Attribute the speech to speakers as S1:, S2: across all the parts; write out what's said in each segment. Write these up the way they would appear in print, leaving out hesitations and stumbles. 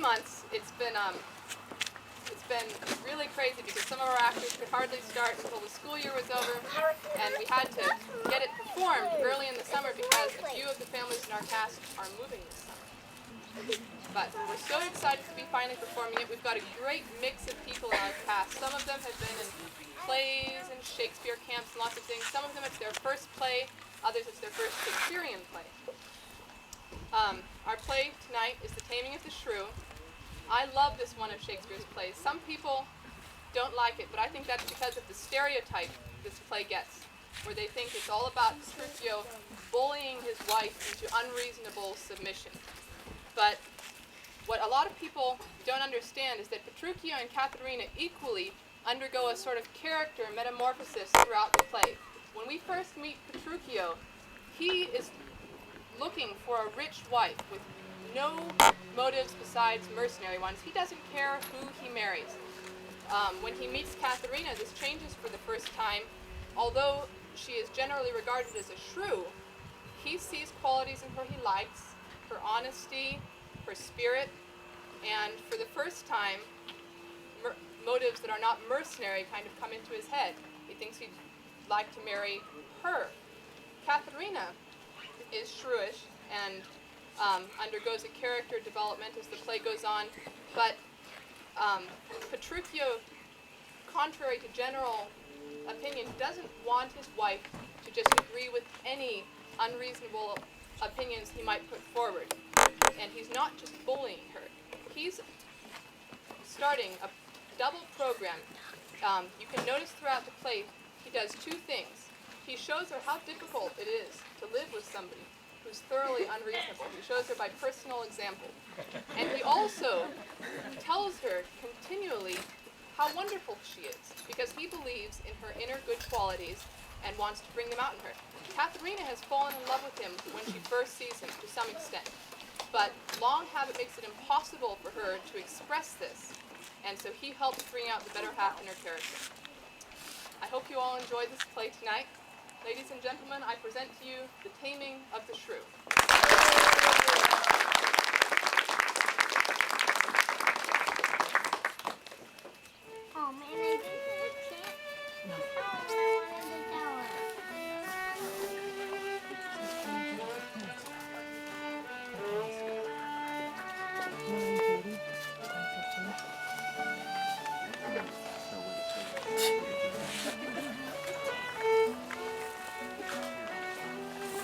S1: months, it's been really crazy because some of our actors could hardly start until the school year was over, and we had to get it performed early in the summer because a few of the families in our cast are moving this summer. But we're so excited to be finally performing it. We've got a great mix of people in our cast. Some of them have been in plays and Shakespeare camps and lots of things. Some of them it's their first play, others it's their first Shakespearean play. Our play tonight is The Taming of the Shrew. I love this one of Shakespeare's plays. Some people don't like it, but I think that's because of the stereotype this play gets, where they think it's all about Petruchio bullying his wife into unreasonable submission. But what a lot of people don't understand is that Petruchio and Katharina equally undergo a sort of character metamorphosis throughout the play. When we first meet Petruchio, he is looking for a rich wife with no motives besides mercenary ones. He doesn't care who he marries. When he meets Katharina, this changes for the first time. Although she is generally regarded as a shrew, he sees qualities in her he likes, her honesty, her spirit, and for the first time, motives that are not mercenary kind of come into his head. He thinks he'd like to marry her. Katharina is shrewish and undergoes a character development as the play goes on, but Petruchio, contrary to general opinion, doesn't want his wife to just agree with any unreasonable opinions he might put forward. And he's not just bullying her. He's starting a double program. You can notice throughout the play he does two things. He shows her how difficult it is to live with somebody who's thoroughly unreasonable. He shows her by personal example. And he also tells her continually how wonderful she is, because he believes in her inner good qualities and wants to bring them out in her. Katharina has fallen in love with him when she first sees him to some extent, but long habit makes it impossible for her to express this, and so he helps bring out the better half in her character. I hope you all enjoyed this play tonight. Ladies and gentlemen, I present to you The Taming of the Shrew.
S2: Oh man, I did the chant. No. Oh, I wanted to tell her.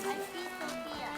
S2: I see Sophia.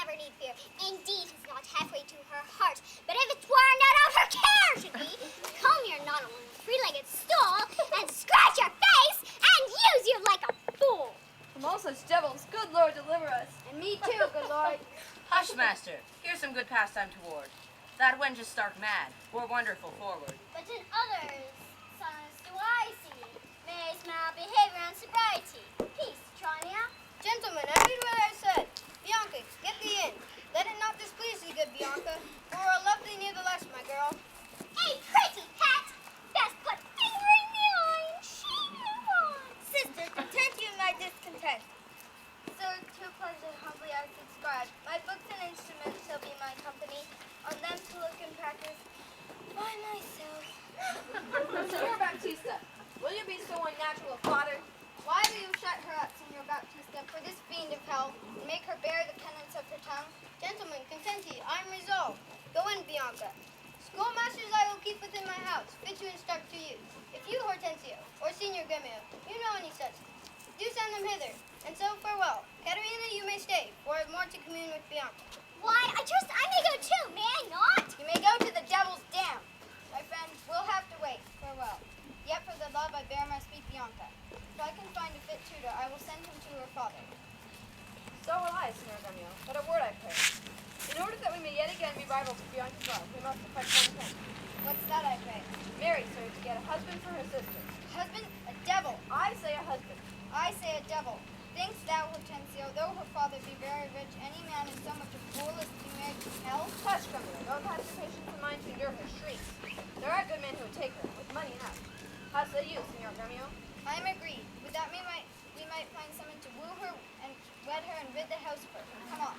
S2: never need fear. Indeed, it's not halfway to her heart. But if it's worn out of her care should be, come here not on a three-legged stool and scratch your face and use you like a fool.
S3: From all such devils, good Lord, deliver us.
S2: And me too, good Lord.
S4: Hush, master. Here's some good pastime toward. That wench is stark mad, or wonderful forward.
S2: But in others, sons do I see. May smile behavior and sobriety. Peace, Trania.
S3: Gentlemen, I read what I said. Bianca, get thee in. Let it not displease thee, good Bianca. For a lovely nevertheless, my girl.
S2: A pretty pet. Best put finger in the eye and shame you on.
S3: Sister, content you in thy discontent.
S2: Sir, to a pleasure humbly I subscribe. My books and instruments shall be my company. On them to look and practice by myself.
S3: Senor Baptista, will you be so unnatural a father? Why will you shut her up, Senor Baptista, for this fiend of hell, and make her bear the penance of her tongue? Gentlemen, content ye, I am resolved. Go in, Bianca. Schoolmasters I will keep within my house, fit to instruct to use. If you, Hortensio, or Senor Gremio, you know any such, do send them hither, and so farewell. Katerina, you may stay, for I have more to commune with Bianca.
S2: Why, I may go too, may I not?
S3: You may go to the devil's dam. My friend, we'll have to wait. Farewell. Yet for the love I bear my sweet Bianca. If I can find a fit tutor, I will send him to her father. So will I, Senor Gremio, but a word I pray. In order that we may yet again be rivals of Bianca's love, we must effect one thing. What's that, I pray? Marry, sir, to get a husband for her sister. Husband? A devil. I say a husband. I say a devil. Thinkst thou, Hortensio, though her father be very rich, any man is so much a fool as to be married to hell? Hush, Gremio, thou hast the patience of mind to endure her shrieks. There are good men who would take her, with money enough. How say you, Senor Gremio? I am agreed. With that we might find someone to woo her and wed her and rid the house of her. Come on.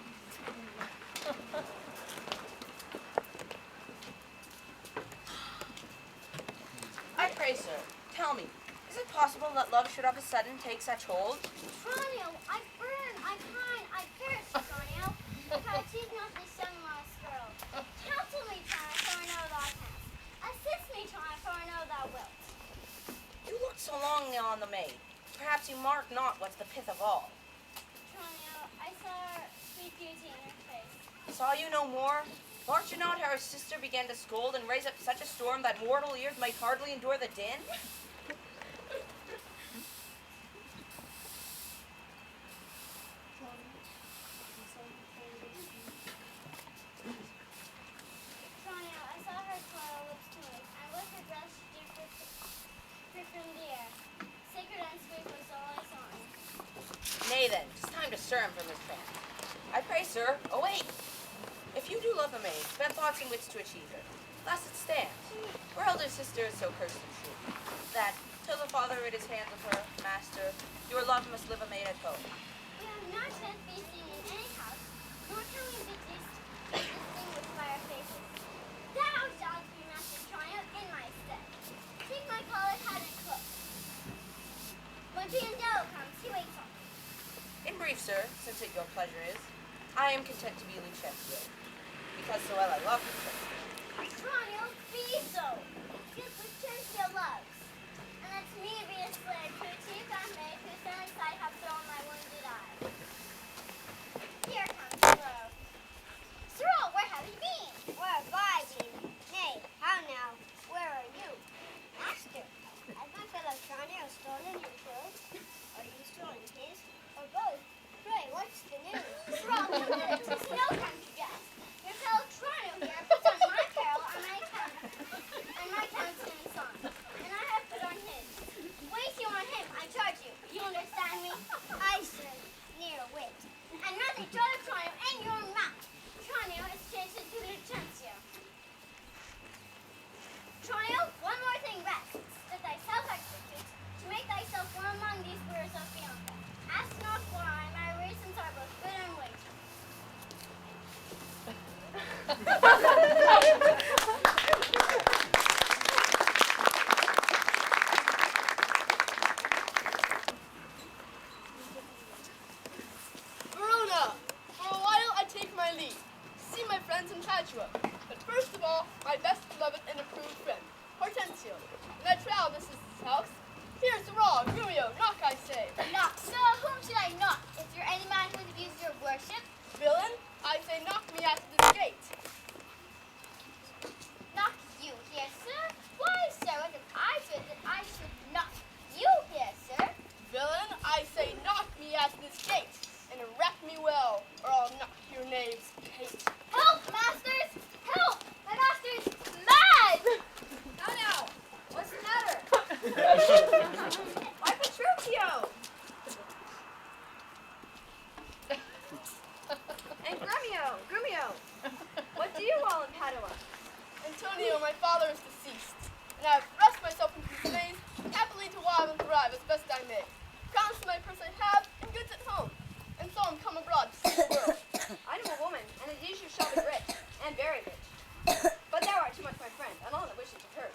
S4: I pray, sir, tell me, is it possible that love should of a sudden take such hold?
S2: Tranio, I burn, I pine, I thirst, Tranio. Because she's not this young lost girl. Counsel me, Tranio, for I know thou canst. Assist me, Tranio, for I know thou wilt.
S4: You looked so long on the maid. Perhaps you mark not what's the pith of all.
S2: Tranio, I saw her sweet beauty in her face.
S4: Saw you no more? Marked you not how her sister began to scold and raise up such a storm that mortal ears might hardly endure the din?
S2: Tranio, I saw her coil lips to lips, and with her breath she did perfume the air. Sacred and sweet was all I saw.
S4: Nay then, 'tis time to stir him from his trance. I pray, sir, awake! If you do love a maid, spend thoughts and wits to achieve her. Thus it stands. Her elder sister is so cursed and true, that, till the father rid his hands of her, master, your love must live a maid at home.
S2: We have not yet been seen in any house, nor can we be distinguished by our faces. Thou shalt be Master Tranio in my stead. Take my collar, hat, and cloak. When Piandello comes, he waits on me.
S4: In brief, sir, since it your pleasure is, I am content to be Lucentio, because so well I love Lucentio.
S2: Tranio, be so. Since Lucentio loves. And let me be a slave to achieve that maid whose sudden sight hath thrown my wounded eye. Here comes Shrew. Shrew, where have you been?
S3: Where have I been? Nay, how now? Where are you? Master, has my fellow Tranio stolen your clothes? Are you stolen his? Or both? Pray, what's the news?
S2: Shrew, tis no time to jest. Your fellow Tranio here puts on my apparel and my countenance on. And I have put on his. Wait you on him, I charge you. You understand me?
S3: I say, near wit.
S2: And nothing to other Tranio in your mouth. Tranio is changed into Lucentio. Tranio, one more thing rests, that thyself execute, to make thyself one among these wooers of Bianca. Ask not why, my reasons are both good and weighty.
S5: Verona, for a while I take my leave, see my friends in Padua, but first of all, my best beloved and approved friend, Hortensio. And I trow this is his house. Here's the raw, Grumio, knock I say.
S2: Knock, so whom should I knock? Is there any man who would abuse your worship?
S5: Villain, I hate.
S2: Help, masters! Help! My master's mad!
S3: Now, what's the matter? Why Petruchio? And Grumio, what do you all in Padua?
S5: Antonio, my father, is deceased, and I have thrust myself into his maze, happily to wild and thrive as best I may. Crowns to my purse I have, and goods at home, and so I'm come abroad to see the world.
S3: I know a woman, and indeed you shall be rich, and very rich. But thou art too much my friend, and all the wishes of her.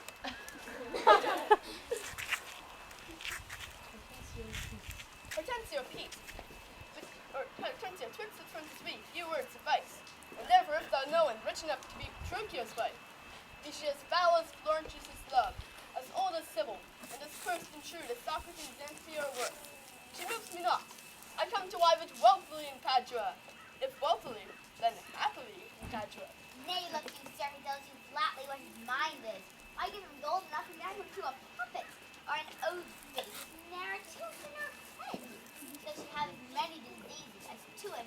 S5: Hortensio, peace. Hortensio, twixt the twins we, few words suffice. And therefore, if thou know and rich enough to be Petruchio's wife, be she as foul as Florentius' love, as old as Sybil, and as cursed and shrewd as Socrates' Xanthia or worse. She moves me not. I come to wive it wealthily in Padua. If wealthily, then happily in Padua.
S2: Nay, look you, sir, he tells you flatly what his mind is. I give him gold enough to marry him to a puppet, or an oath-based narrative in her head. Though she has many diseases, as 250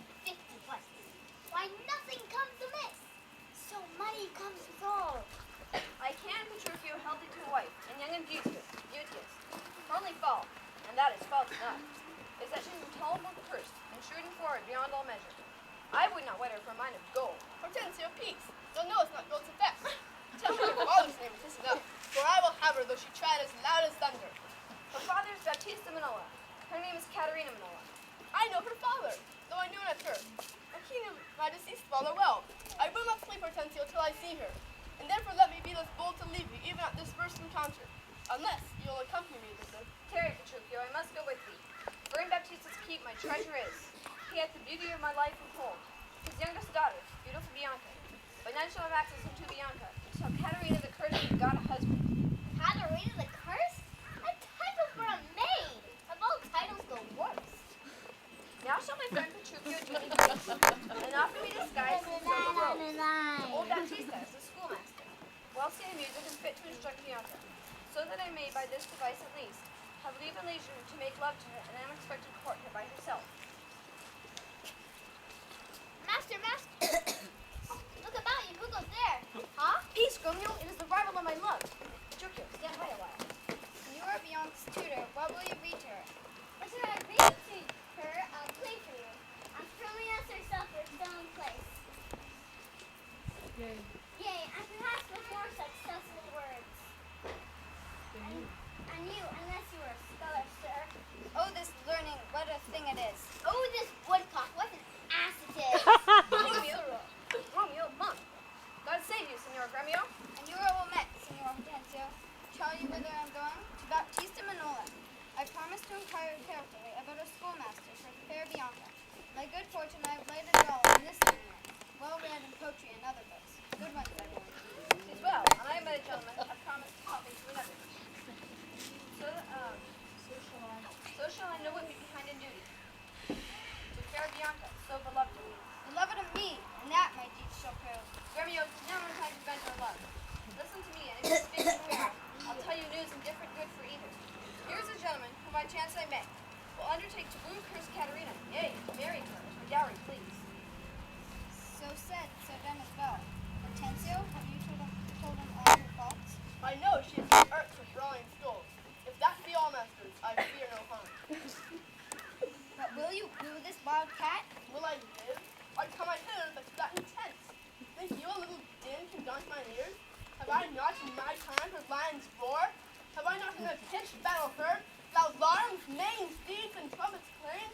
S2: places. Why, nothing comes amiss. So money comes with all.
S3: I can Petruchio held thee to a wife, and young and beauteous. Her only fault, and that is fault enough, is that she is intolerable cursed, and shrewd and forward beyond all measure. I would not wed her for a mind of gold.
S5: Hortensio, peace. Thou knowest not gold's effects. Tell me your father's name, it is enough, for I will have her though she tried as loud as thunder.
S3: Her father is Baptista Manola. Her name is Caterina Manola.
S5: I know her father, though I knew not her. And he knew my deceased father well. I will not sleep, Hortensio, till I see her, and therefore let me be less bold to leave you, even at this first encounter, unless you will accompany me thither.
S3: Tarry, Petruchio, I must go with thee. For in Baptista's keep my treasure is. He hath the beauty of my life and hold. His youngest daughter, beautiful Bianca. But none shall have access unto Bianca, until Caterina the Cursed got a husband.
S2: Caterina the Cursed? A title for a maid! Of all titles, the worst.
S3: Now shall my friend Petruchio do me grace, and offer me disguise in silver robes. Old Baptista is the schoolmaster, well seen in music and fit to instruct Bianca, so that I may by this device at least have leave and leisure to make love to her and unexpected court her by herself.
S2: Master! Look about you, who goes there? Huh?
S3: Peace, Grumio, it is the rival of my love. Petruchio, stand by a while.
S6: You are Bianca's tutor. What will you read to her?
S2: What should I read to her? I'll play for you. And Prometheus herself her stone place. Yea, and perhaps with more successful words. And you, unless you are a scholar, sir.
S6: Oh, this learning, what a thing it is.
S2: Oh, this woodcock, what an ass it is.
S3: Grumio, monk. God save you, Signor Grumio.
S6: And you are well met, Signor Hortensio. Tell you whither I am going? To Baptista Manola. I promised to inquire carefully about a schoolmaster for the fair Bianca. My good fortune I have laid it all in this seminary, well read in poetry and other books. Good ones, I believe.
S3: Tis well, and I, my gentleman, have promised to help me to another. So shall I know what be behind in duty. To fair Bianca, so beloved of me.
S6: Beloved of me, and that my deeds shall prove.
S3: Grumio, now is time to vent our love. Listen to me, and if you speak to me, I'll tell you news indifferent good for either. Here's a gentleman whom by chance I met, will undertake to woo cursed Caterina, yea, marry her, as her dowry please.
S6: So said, so done as well. Hortensio, have you told him all her faults?
S5: I know she is the earth for brawling skulls. If that be all, masters, I fear no harm.
S6: But will you woo this wild cat?
S5: Will I live? I come I hither with that intent. Think you a little din can daunt mine ears? Have I not in my time heard lions roar? Have I not in a pitched battle heard loud alarms, manes, steeds, and trumpets clang?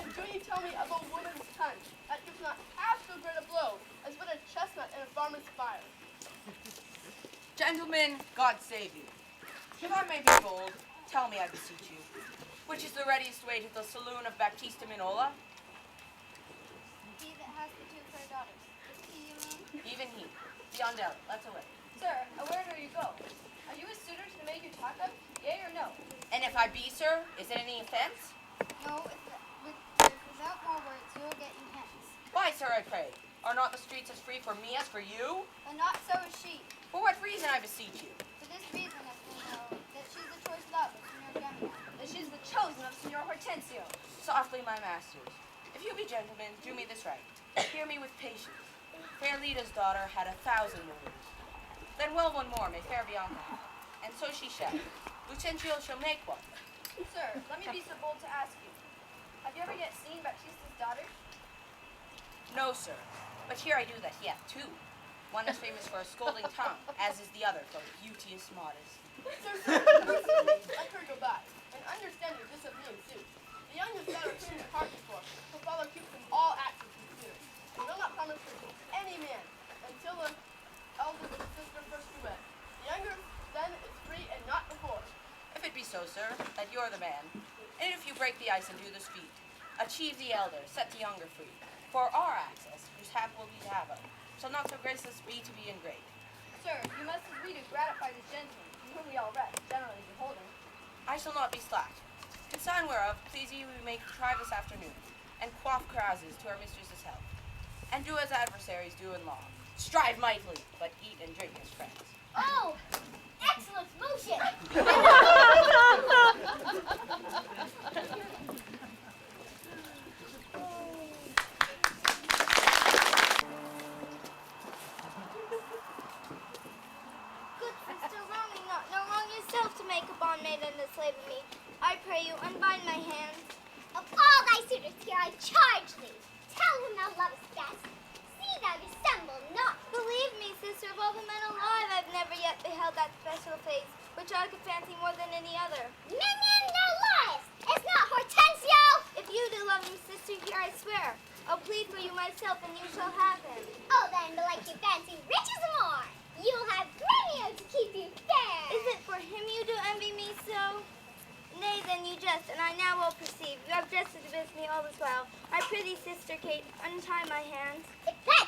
S5: And do you tell me of a woman's tongue that gives not half so great a blow as but a chestnut in a farmer's fire?
S4: Gentlemen, God save you. If I may be bold, tell me, I beseech you, which is the readiest way to the saloon of Baptista Manola?
S6: He that has the two fair daughters. Is he, you mean?
S4: Even he. Beyond doubt, let's away.
S3: Sir, where do you go? Are you a suitor to the maid you talk of? Yea or no?
S4: And if I be, sir, is it any offense?
S6: No, without more words, you will get you hence.
S4: Why, sir, I pray? Are not the streets as free for me as for you?
S6: But not so is she.
S4: For what reason, I beseech you?
S6: For this reason, as we know, that she's the choice love of Signor Grumio.
S3: That she's the chosen of Signor Hortensio.
S4: Softly, my masters. If you be gentlemen, do me this right. Hear me with patience. fair Lida's daughter had 1,000 wounds. Then well one more may fair Bianca have, and so she shall. Lucentio shall make one.
S3: Sir, let me be so bold to ask you. Have you ever yet seen Baptista's daughter?
S4: No, sir, but here I do that he hath two. One is famous for a scolding tongue, as is the other for beauteous modesty.
S5: Sir, let her go by, and understand that this of me ensues. The youngest daughter whom you heart before, her father keeps in all acts of pursuit, and will not promise her to any man until the elder sister first be wed. The younger then is free and not before.
S4: If it be so, sir, that you're the man, and if you break the ice and do this feat, achieve the elder, set the younger free. For our access, whose hap will be to have her, shall not so graceless be to be ingrate.
S3: Sir, you must as we do gratify this gentleman, from whom we all rest, generally beholding.
S4: I shall not be slack. Consign whereof, please ye we may try this afternoon, and quaff carouses to our mistress's health. And do as adversaries do in law. Strive mightily, but eat and drink as friends.
S2: Oh, excellent motion! Good sister, wrong me not, nor wrong yourself to make a bondmaid and a slave of me. I pray you, unbind my hands. Of all thy suitors here I charge thee, tell whom thou lovest best. See thou dissemble not. Believe me, sister, of all the men alive, I've never yet beheld that special face, which I could fancy more than any other. Minion, thou liest! It's not Hortensio! If you do love him, sister, here I swear, I'll plead for you myself, and you shall have him. Oh, then, belike you fancy riches more. You'll have Gremio to keep you fair. Is it for him you do envy me so? Nay, then you jest, and I now will perceive. You have jested with me all this while. I prithee, sister Kate, untie my hands. If that